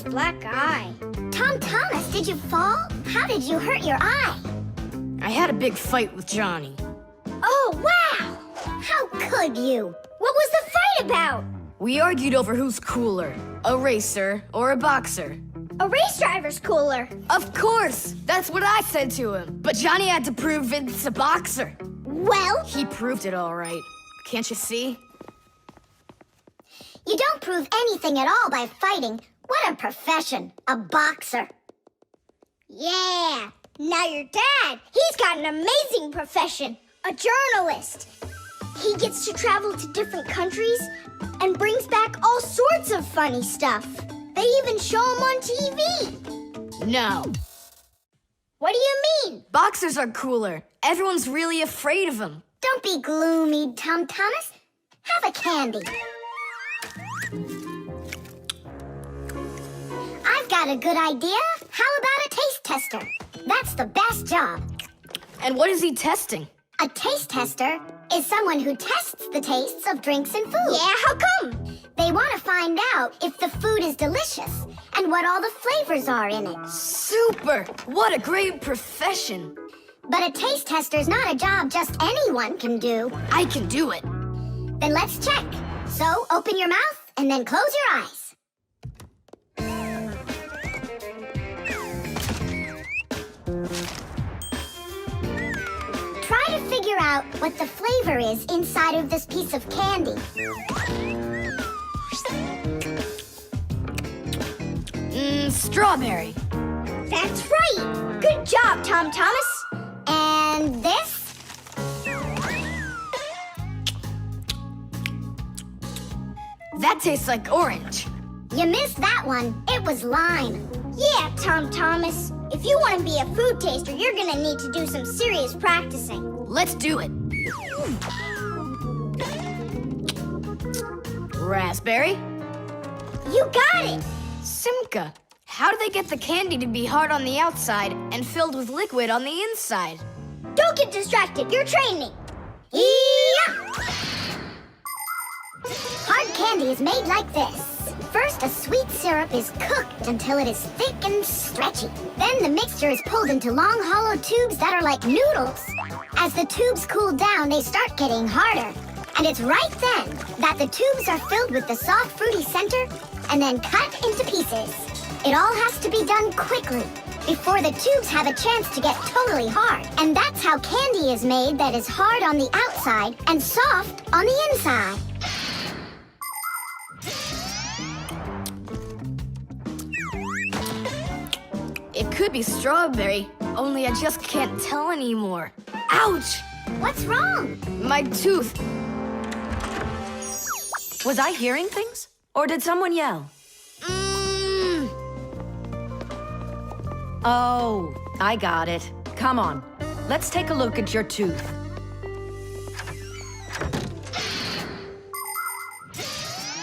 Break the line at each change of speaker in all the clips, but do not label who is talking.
black eye.
Tom Thomas, did you fall? How did you hurt your eye?
I had a big fight with Johnny.
Oh, wow! How could you?
What was the fight about?
We argued over who's cooler, a racer or a boxer.
A race driver's cooler.
Of course! That's what I said to him. But Johnny had to prove it's a boxer.
Well,
He proved it all right. Can't you see?
you don't prove anything at all by fighting. What a profession, a boxer.
Yeah. Now your dad, he's got an amazing profession. A journalist. He gets to travel to different countries and brings back all sorts of funny stuff. They even show him on TV.
No.
What do you mean?
Boxers are cooler. Everyone's really afraid of them.
Don't be gloomy, Tom Thomas. Have a candy. I've got a good idea. How about a taste tester? That's the best job.
And what is he testing?
A taste tester is someone who tests the tastes of drinks and food.
Yeah, how come?
They want to find out if the food is delicious and what all the flavors are in it.
Super! What a great profession.
But a taste tester's not a job just anyone can do.
I can do it.
Then let's check. So open your mouth and then close your eyes. Try to figure out what the flavor is inside of this piece of candy.
Strawberry.
That's right. Good job, Tom Thomas.
And this?
That tastes like orange.
You missed that one. It was lime.
Yeah, Tom Thomas. If you want to be a food taster, you're going to need to do some serious practicing.
Let's do it. Raspberry?
You got it.
Simka, how do they get the candy to be hard on the outside and filled with liquid on the inside?
Don't get distracted. You're training.
Yeah! Hard candy is made like this. First, a sweet syrup is cooked until it is thick and stretchy. Then the mixture is pulled into long, hollow tubes that are like noodles. As the tubes cool down, they start getting harder. And it's right then that the tubes are filled with the soft, fruity center and then cut into pieces. It all has to be done quickly before the tubes have a chance to get totally hard. And that's how candy is made that is hard on the outside and soft on the inside.
It could be strawberry, only I just can't tell anymore. Ouch!
What's wrong?
My tooth.
Was I hearing things? Or did someone yell? Oh, I got it. Come on. Let's take a look at your tooth.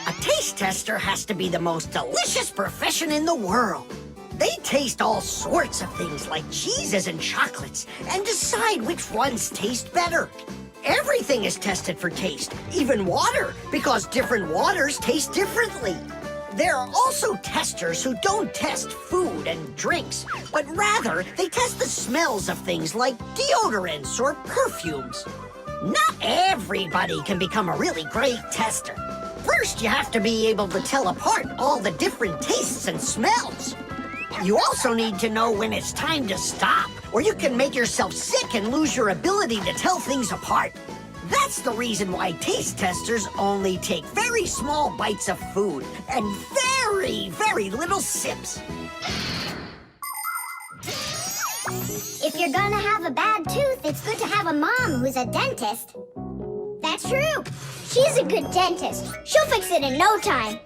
A taste tester has to be the most delicious profession in the world. They taste all sorts of things like cheeses and chocolates and decide which ones taste better. Everything is tested for taste, even water, because different waters taste differently. There are also testers who don't test food and drinks, but rather they test the smells of things like deodorants or perfumes. Not everybody can become a really great tester. First, you have to be able to tell apart all the different tastes and smells. You also need to know when it's time to stop, or you can make yourself sick and lose your ability to tell things apart. That's the reason why taste testers only take very small bites of food and very, very little sips.
If you're gonna have a bad tooth, it's good to have a mom who's a dentist.
That's true. She's a good dentist. She'll fix it in no time.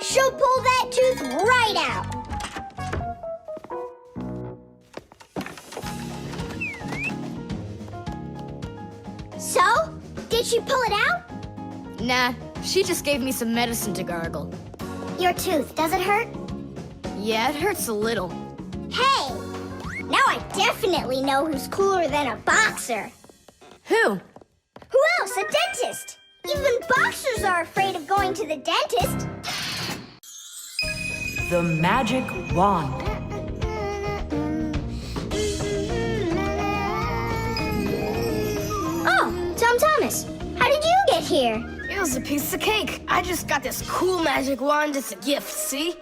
She'll pull that tooth right out. So, did she pull it out?
Nah, she just gave me some medicine to gargle.
Your tooth, does it hurt?
Yeah, it hurts a little.
Hey, now I definitely know who's cooler than a boxer.
Who?
Who else? A dentist. Even boxers are afraid of going to the dentist.
the magic wand.
Oh, Tom Thomas, how did you get here?
It was a piece of cake. I just got this cool magic wand as a gift, see?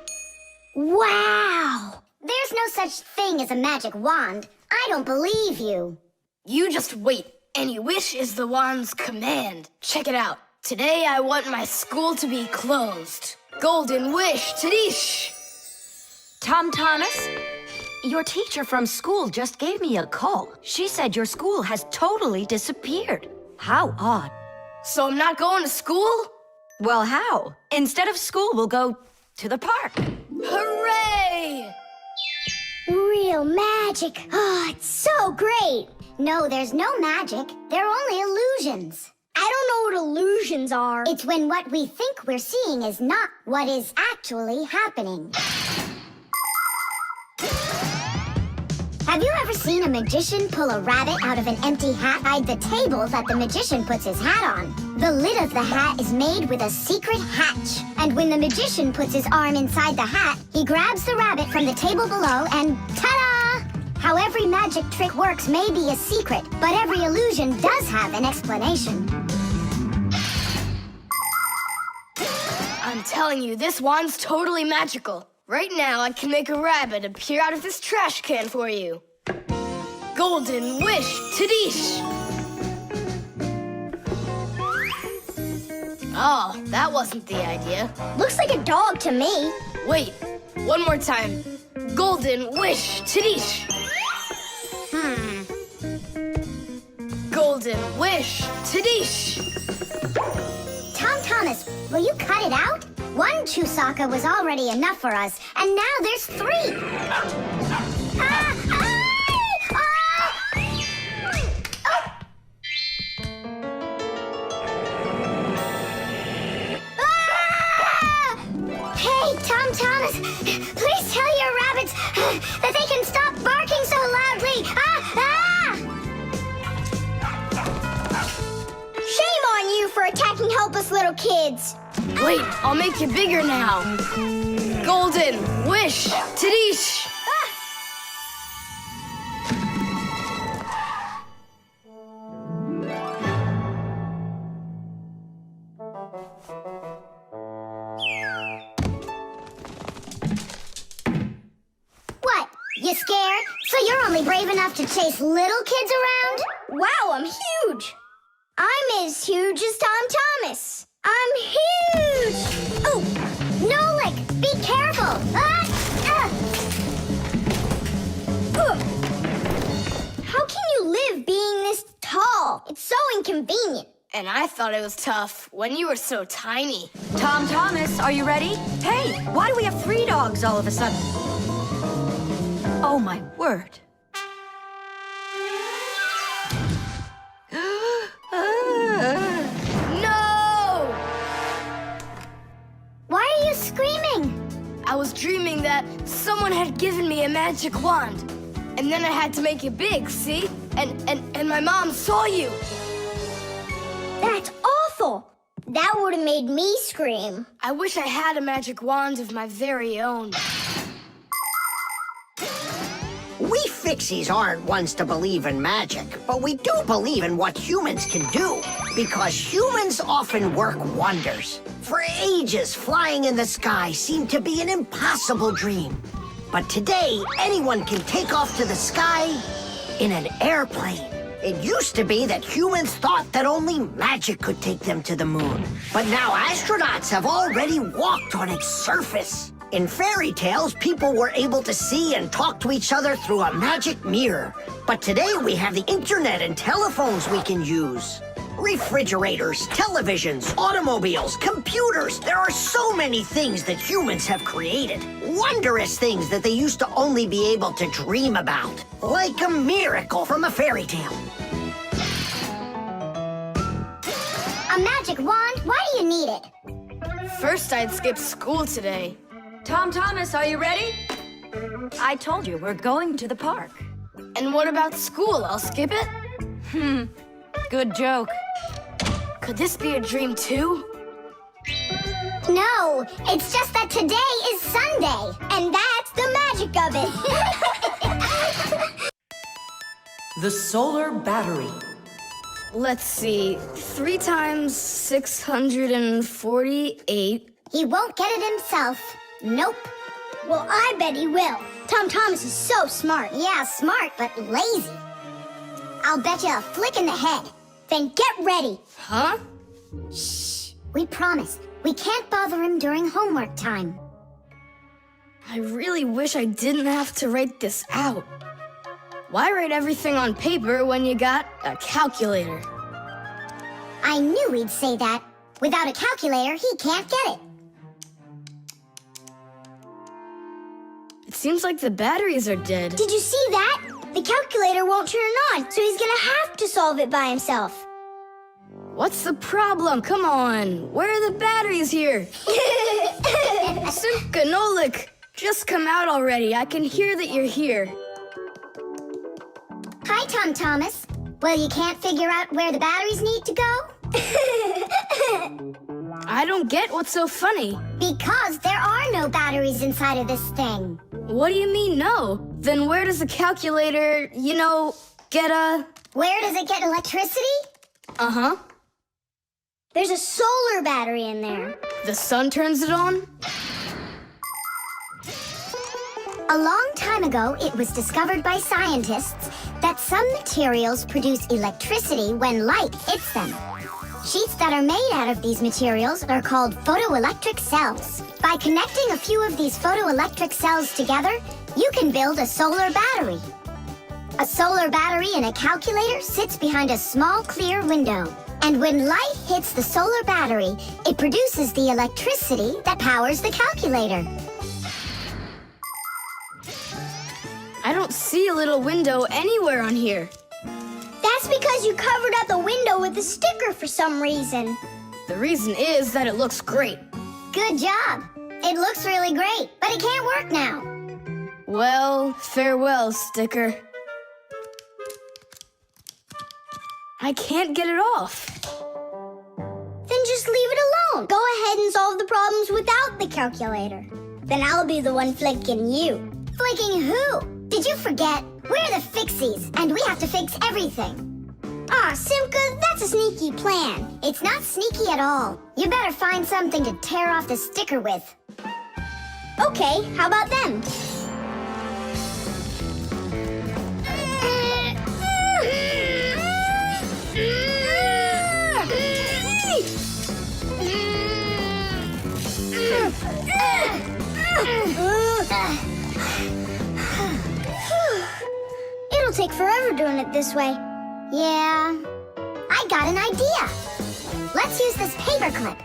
Wow! There's no such thing as a magic wand. I don't believe you.
You just wait. Any wish is the wand's command. Check it out. Today I want my school to be closed. Golden wish, Toothache!
Tom Thomas, your teacher from school just gave me a call. She said your school has totally disappeared. How odd.
So I'm not going to school?
Well, how? Instead of school, we'll go to the park.
Hooray!
Real magic. Oh, it's so great.
No, there's no magic. They're only illusions.
I don't know what illusions are.
It's when what we think we're seeing is not what is actually happening. Have you ever seen a magician pull a rabbit out of an empty hat inside the table that the magician puts his hat on? The lid of the hat is made with a secret hatch. And when the magician puts his arm inside the hat, he grabs the rabbit from the table below and ta-da! How every magic trick works may be a secret, but every illusion does have an explanation.
I'm telling you, this wand's totally magical. Right now, I can make a rabbit appear out of this trash can for you. Golden wish, Toothache! Oh, that wasn't the idea.
Looks like a dog to me.
Wait, one more time. Golden wish, Toothache! Golden wish, Toothache!
Tom Thomas, will you cut it out? One chusaka was already enough for us, and now there's 3. Hey, Tom Thomas, please tell your rabbits that they can stop barking so loudly.
Shame on you for attacking helpless little kids.
Wait, I'll make you bigger now. Golden wish, Toothache!
What? You scared? So you're only brave enough to chase little kids around?
Wow, I'm huge. I'm as huge as Tom Thomas. I'm huge!
Oh, Nolik, be careful!
How can you live being this tall? It's so inconvenient.
And I thought it was tough when you were so tiny.
Tom Thomas, are you ready? Hey, why do we have 3 dogs all of a sudden? Oh, my word.
No!
Why are you screaming?
I was dreaming that someone had given me a magic wand. And then I had to make it big, see? And my mom saw you.
That's awful. That would have made me scream.
I wish I had a magic wand of my very own.
We Fixies aren't ones to believe in magic, but we do believe in what humans can do, because humans often work wonders. For ages, flying in the sky seemed to be an impossible dream. But today, anyone can take off to the sky in an airplane. It used to be that humans thought that only magic could take them to the moon. But now astronauts have already walked on its surface. In fairy tales, people were able to see and talk to each other through a magic mirror. But today we have the internet and telephones we can use. Refrigerators, televisions, automobiles, computers. There are so many things that humans have created. Wondrous things that they used to only be able to dream about. Like a miracle from a fairy tale.
A magic wand? Why do you need it?
First, I'd skip school today.
Tom Thomas, are you ready? I told you, we're going to the park.
And what about school? I'll skip it?
Good joke.
Could this be a dream too?
No, it's just that today is Sunday.
And that's the magic of it.
The solar battery.
Let's see. 3 times 648.
He won't get it himself. Nope.
Well, I bet he will. Tom Thomas is so smart.
Yeah, smart, but lazy. I'll bet you a flick in the head.
Then get ready.
Huh?
Shh. We promise. We can't bother him during homework time.
I really wish I didn't have to write this out. Why write everything on paper when you got a calculator?
I knew he'd say that. Without a calculator, he can't get it.
It seems like the batteries are dead.
Did you see that? The calculator won't turn on, so he's gonna have to solve it by himself.
What's the problem? Come on. Where are the batteries here? Simka, Nolik, just come out already. I can hear that you're here.
Hi, Tom Thomas. Well, you can't figure out where the batteries need to go?
I don't get what's so funny.
Because there are no batteries inside of this thing.
What do you mean, no? Then where does the calculator, get a...
Where does it get electricity?
Uh-huh.
There's a solar battery in there.
The sun turns it on?
A long time ago, it was discovered by scientists that some materials produce electricity when light hits them. Sheets that are made out of these materials are called photoelectric cells. By connecting a few of these photoelectric cells together, you can build a solar battery. A solar battery in a calculator sits behind a small clear window. And when light hits the solar battery, it produces the electricity that powers the calculator.
I don't see a little window anywhere on here.
That's because you covered up the window with a sticker for some reason.
The reason is that it looks great.
Good job. It looks really great, but it can't work now.
Well, farewell, sticker. I can't get it off.
Then just leave it alone. Go ahead and solve the problems without the calculator. Then I'll be the one flicking you.
Flicking who? Did you forget? We're the Fixies, and we have to fix everything.
Ah, Simka, that's a sneaky plan.
It's not sneaky at all. You better find something to tear off the sticker with.
Okay, how about them? It'll take forever doing it this way.
Yeah, I got an idea. Let's use this paper clip.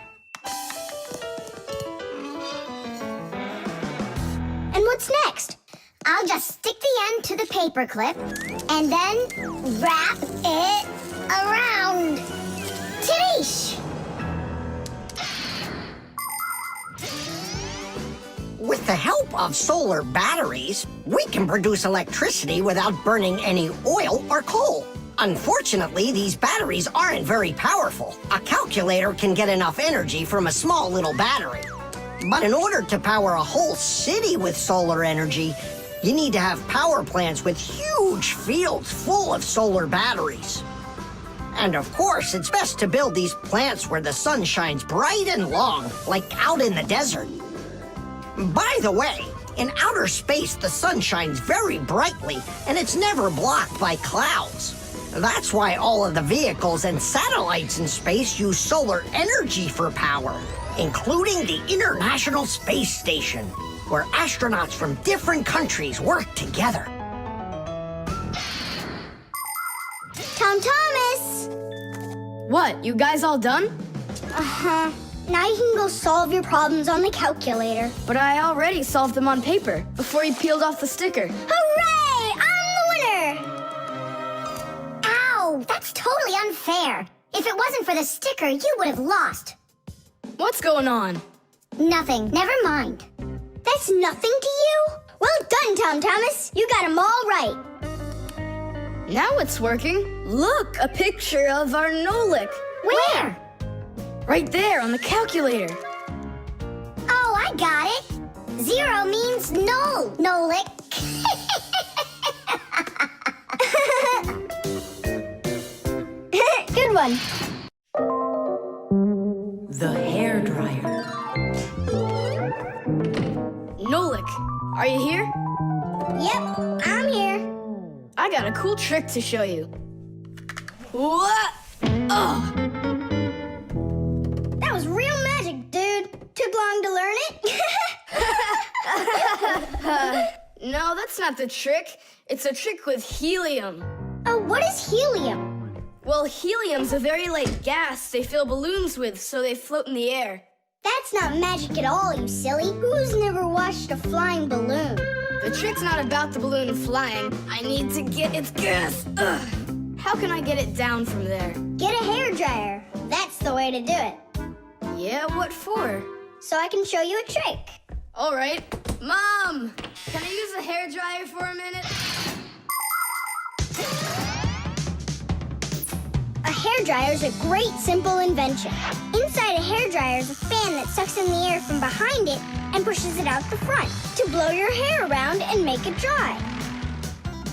And what's next?
I'll just stick the end to the paper clip and then wrap it around. Tidish!
With the help of solar batteries, we can produce electricity without burning any oil or coal. Unfortunately, these batteries aren't very powerful. A calculator can get enough energy from a small little battery. But in order to power a whole city with solar energy, you need to have power plants with huge fields full of solar batteries. And of course, it's best to build these plants where the sun shines bright and long, like out in the desert. By the way, in outer space, the sun shines very brightly, and it's never blocked by clouds. That's why all of the vehicles and satellites in space use solar energy for power, including the International Space Station, where astronauts from different countries work together.
Tom Thomas!
What, you guys all done?
Uh-huh. Now you can go solve your problems on the calculator.
But I already solved them on paper before you peeled off the sticker.
Hooray! I'm the winner!
Ow, that's totally unfair. If it wasn't for the sticker, you would have lost.
What's going on?
Nothing, never mind.
That's nothing to you? Well done, Tom Thomas. You got them all right.
Now it's working. Look, a picture of our Nolik.
Where?
Right there on the calculator.
got it. 0 means no, Nolik.
Good one.
The hairdryer.
Nolik, are you here?
Yep, I'm here.
I got a cool trick to show you. What? Oh,
That was real magic, dude. Took long to learn it?
no, that's not the trick. It's a trick with helium.
Oh, what is helium?
Well, helium's a very light gas they fill balloons with so they float in the air.
That's not magic at all, you silly. Who's never watched a flying balloon?
The trick's not about the balloon flying. I need to get its gas. Ugh. How can I get it down from there?
Get a hairdryer. That's the way to do it.
Yeah, what for?
So I can show you a trick.
All right. Mom, can I use a hairdryer for a minute?
A hairdryer is a great, simple invention. Inside a hairdryer is a fan that sucks in the air from behind it and pushes it out the front to blow your hair around and make it dry.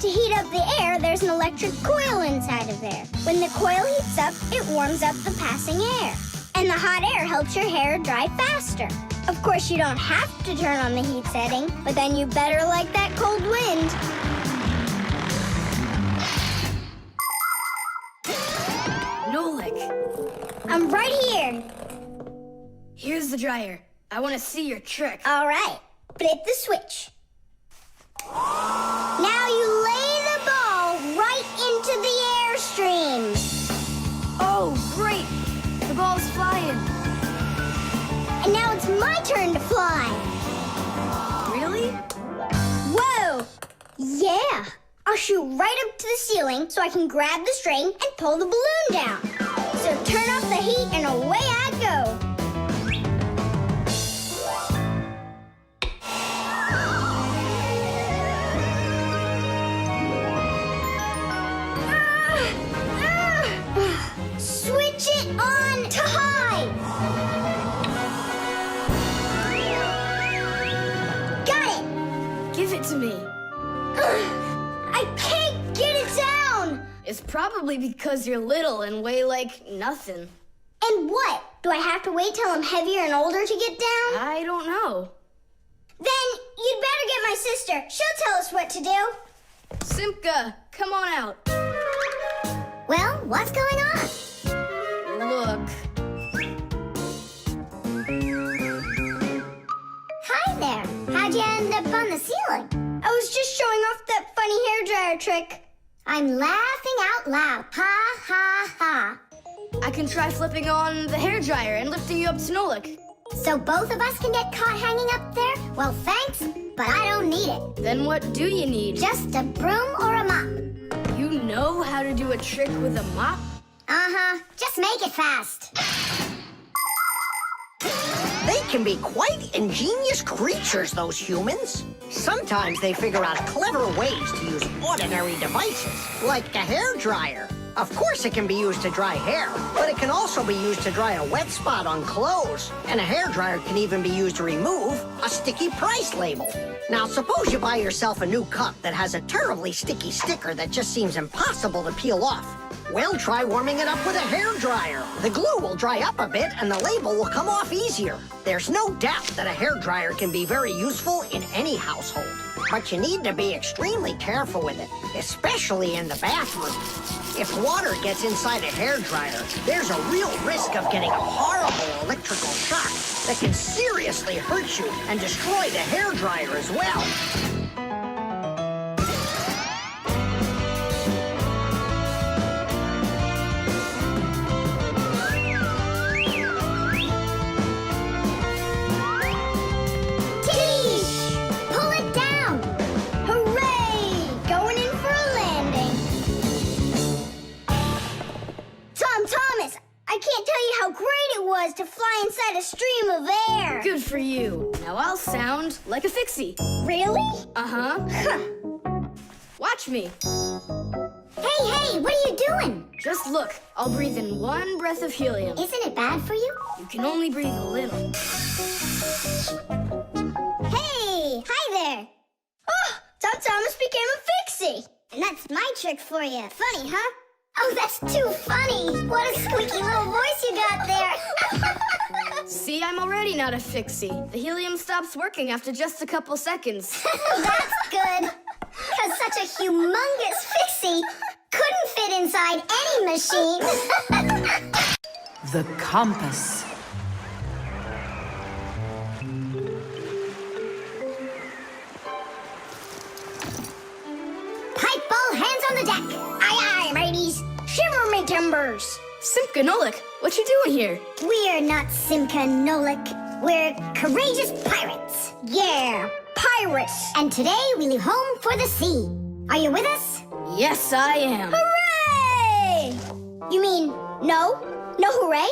To heat up the air, there's an electric coil inside of there. When the coil heats up, it warms up the passing air. And the hot air helps your hair dry faster. Of course, you don't have to turn on the heat setting, but then you better like that cold wind.
Nolik,
I'm right here.
here's the dryer. I want to see your trick.
All right, flip the switch. Now you lay the ball right into the airstream.
Oh, great. The ball's flying.
And now it's my turn to fly.
Really?
Whoa! Yeah! I'll shoot right up to the ceiling so I can grab the string and pull the balloon down. So turn off the heat and away I go. Switch it on to high. Got it.
Give it to me.
I can't get it down.
It's probably because you're little and weigh like nothing.
And what? Do I have to wait till I'm heavier and older to get down?
I don't know.
Then you'd better get my sister. She'll tell us what to do.
Simka, come on out.
Well, what's going on?
Look.
Hi there. How'd you end up on the ceiling?
I was just showing off that funny hairdryer trick.
I'm laughing out loud. Ha, ha, ha.
I can try flipping on the hairdryer and lifting you up to Nolik.
So both of us can get caught hanging up there? Well, thanks, but I don't need it.
Then what do you need?
Just a broom or a mop.
You know how to do a trick with a mop?
Uh-huh. Just make it fast.
They can be quite ingenious creatures, those humans. Sometimes they figure out clever ways to use ordinary devices, like a hairdryer. Of course, it can be used to dry hair, but it can also be used to dry a wet spot on clothes. And a hairdryer can even be used to remove a sticky price label. Now, suppose you buy yourself a new cup that has a terribly sticky sticker that just seems impossible to peel off. Well, try warming it up with a hairdryer. The glue will dry up a bit and the label will come off easier. There's no doubt that a hairdryer can be very useful in any household. But you need to be extremely careful with it, especially in the bathroom. If water gets inside a hairdryer, there's a real risk of getting a horrible electrical shock that can seriously hurt you and destroy the hairdryer as well.
Pull it down.
Hooray! Going in for a landing. Tom Thomas, I can't tell you how great it was to fly inside a stream of air.
Good for you. Now I'll sound like a fixie.
Really?
Uh-huh.
Huh.
Watch me.
Hey, what are you doing?
Just look. I'll breathe in one breath of helium.
Isn't it bad for you?
You can only breathe a little.
Hi there. Oh, Tom Thomas became a Fixie.
And that's my trick for you. Funny, huh? Oh, that's too funny. What a squeaky little voice you got there.
See, I'm already not a Fixie. The helium stops working after just a couple seconds.
That's good. Because such a humongous Fixie couldn't fit inside any machine.
The compass.
Pipe ball, hands on the deck.
Aye, aye, mateys. Shiver me timbers.
Simka and Nolik, what you doing here?
We're not Simka and Nolik. We're courageous pirates.
Yeah, pirates.
And today we leave home for the sea. Are you with us?
Yes, I am.
Hooray! You mean no? No hooray?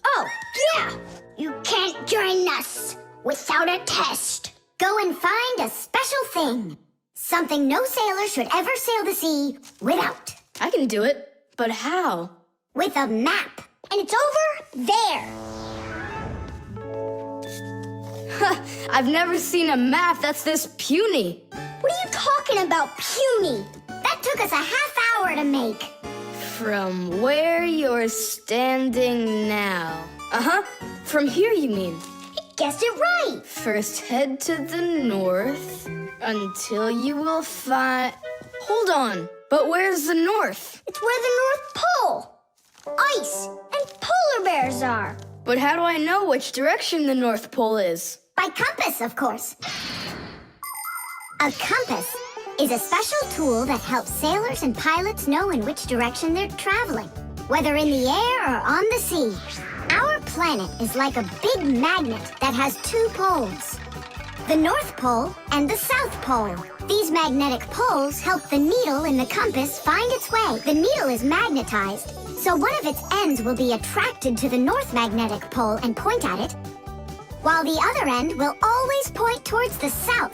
Oh, yeah. You can't join us without a test.
Go and find a special thing. Something no sailor should ever sail the sea without.
I can do it, but how?
With a map.
And it's over there.
I've never seen a map that's this puny.
What are you talking about, puny?
That took us a half hour to make.
From where you're standing now. Uh-huh. From here, you mean?
You guessed it right.
First, head to the north until you will find... Hold on. But where's the north?
It's where the North Pole. Ice and polar bears are.
But how do I know which direction the North Pole is?
By compass, of course. A compass is a special tool that helps sailors and pilots know in which direction they're traveling, whether in the air or on the sea. Our planet is like a big magnet that has two poles, the North Pole and the South Pole. These magnetic poles help the needle in the compass find its way. The needle is magnetized, so one of its ends will be attracted to the North Magnetic Pole and point at it, while the other end will always point towards the south.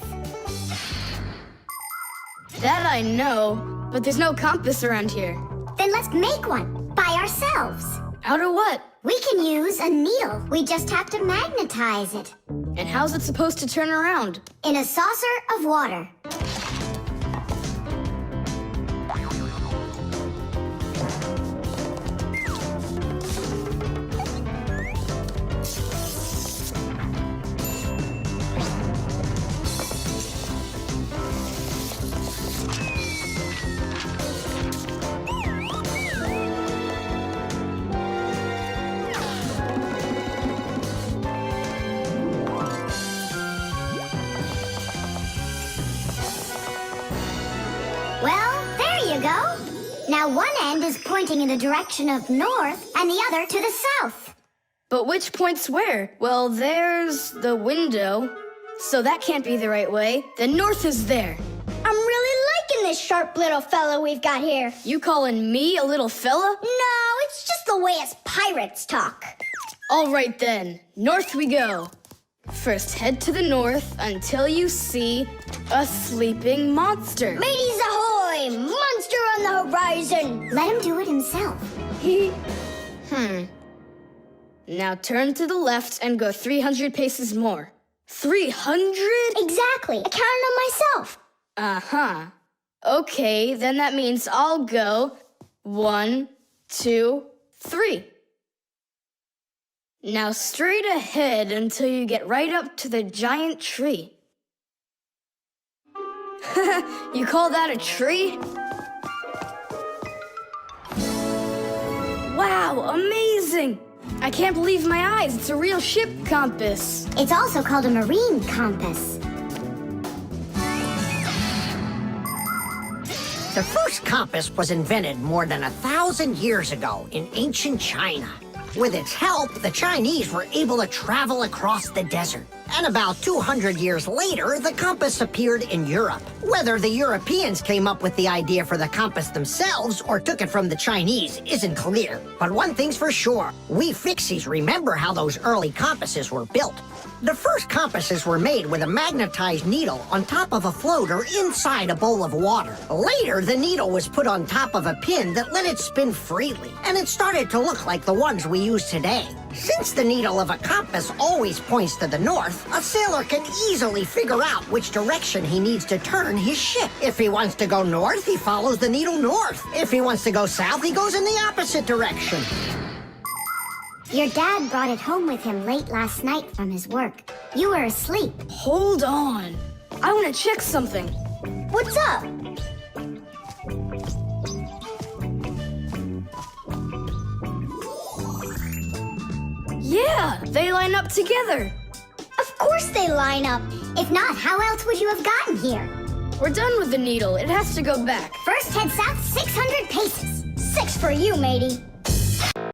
That I know, but there's no compass around here.
Then let's make one by ourselves.
Out of what?
We can use a needle. We just have to magnetize it
And how's it supposed to turn around?
in a saucer of water. Well, there you go. Now one end is pointing in the direction of north and the other to the south.
But which point's where? Well, there's the window. So that can't be the right way. The north is there.
I'm really liking this sharp little fella we've got here.
You calling me a little fella?
No, it's just the way us pirates talk.
All right then, north we go. First, head to the north until you see a sleeping monster.
Mateys ahoy! Monster on the horizon!
Let him do it himself.
Now turn to the left and go 300 paces more. 300?
Exactly. I counted on myself.
Uh-huh. Okay, then that means I'll go 1, 2, 3. Now straight ahead until you get right up to the giant tree. You call that a tree? Wow, amazing! I can't believe my eyes. It's a real ship compass.
It's also called a marine compass.
The first compass was invented more than 1,000 years ago in ancient China. With its help, the Chinese were able to travel across the desert. And about 200 years later, the compass appeared in Europe. Whether the Europeans came up with the idea for the compass themselves or took it from the Chinese isn't clear. But one thing's for sure, we Fixies remember how those early compasses were built. The first compasses were made with a magnetized needle on top of a floater inside a bowl of water. Later, the needle was put on top of a pin that let it spin freely, and it started to look like the ones we use today. Since the needle of a compass always points to the north, a sailor can easily figure out which direction he needs to turn his ship. If he wants to go north, he follows the needle north. If he wants to go south, he goes in the opposite direction.
Your dad brought it home with him late last night from his work. You were asleep.
Hold on. I want to check something.
What's up?
Yeah, they line up together.
Of course they line up.
If not, how else would you have gotten here?
We're done with the needle. It has to go back.
First head south 600 paces.
6 for you, matey.